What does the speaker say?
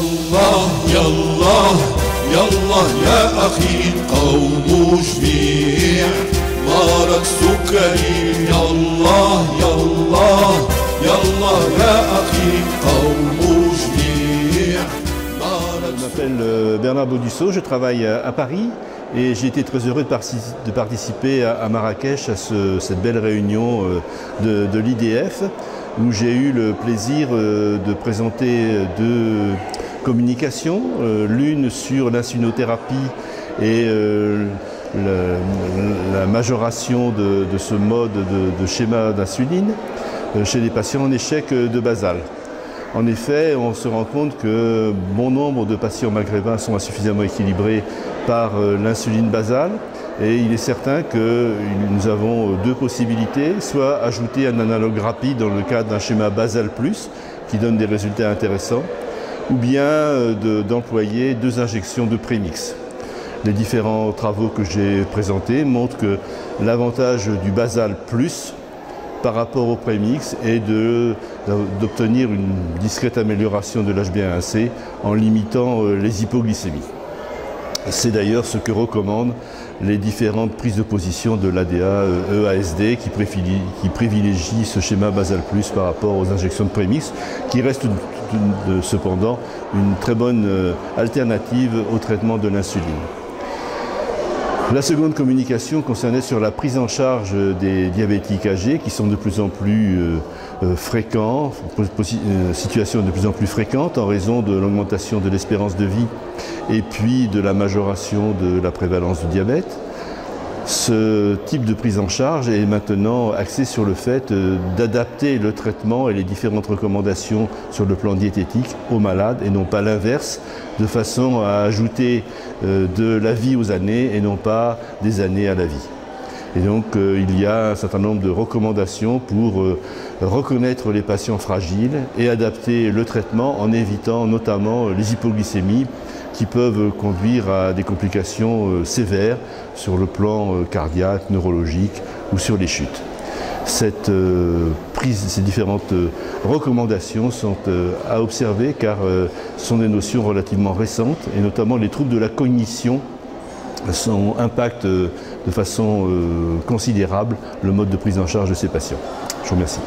يالله يالله يالله يا أخي القوم جميع مرض سكري يالله يالله يالله يا أخي القوم جميع. Je m'appelle Bernard Baudusseau, je travaille à Paris et j'ai été très heureux de participer à Marrakech à cette belle réunion de l'IDF où j'ai eu le plaisir de présenter deux communications, l'une sur l'insulinothérapie et la majoration de ce mode de schéma d'insuline chez les patients en échec de basal. En effet, on se rend compte que bon nombre de patients maghrébins sont insuffisamment équilibrés par l'insuline basale et il est certain que nous avons deux possibilités, soit ajouter un analogue rapide dans le cadre d'un schéma basal plus qui donne des résultats intéressants, ou bien d'employer deux injections de prémix. Les différents travaux que j'ai présentés montrent que l'avantage du basal plus par rapport au prémix est d'obtenir une discrète amélioration de l'HbA1c en limitant les hypoglycémies. C'est d'ailleurs ce que recommandent les différentes prises de position de l'ADA-EASD qui privilégie ce schéma basal plus par rapport aux injections de prémix, qui reste cependant une très bonne alternative au traitement de l'insuline. La seconde communication concernait sur la prise en charge des diabétiques âgés qui sont de plus en plus fréquents, situation de plus en plus fréquente en raison de l'augmentation de l'espérance de vie et puis de la majoration de la prévalence du diabète. Ce type de prise en charge est maintenant axé sur le fait d'adapter le traitement et les différentes recommandations sur le plan diététique aux malades et non pas l'inverse, de façon à ajouter de la vie aux années et non pas des années à la vie. Et donc il y a un certain nombre de recommandations pour reconnaître les patients fragiles et adapter le traitement en évitant notamment les hypoglycémies qui peuvent conduire à des complications sévères sur le plan cardiaque, neurologique ou sur les chutes. Ces différentes recommandations sont à observer car ce sont des notions relativement récentes et notamment les troubles de la cognition impactent de façon considérable le mode de prise en charge de ces patients. Je vous remercie.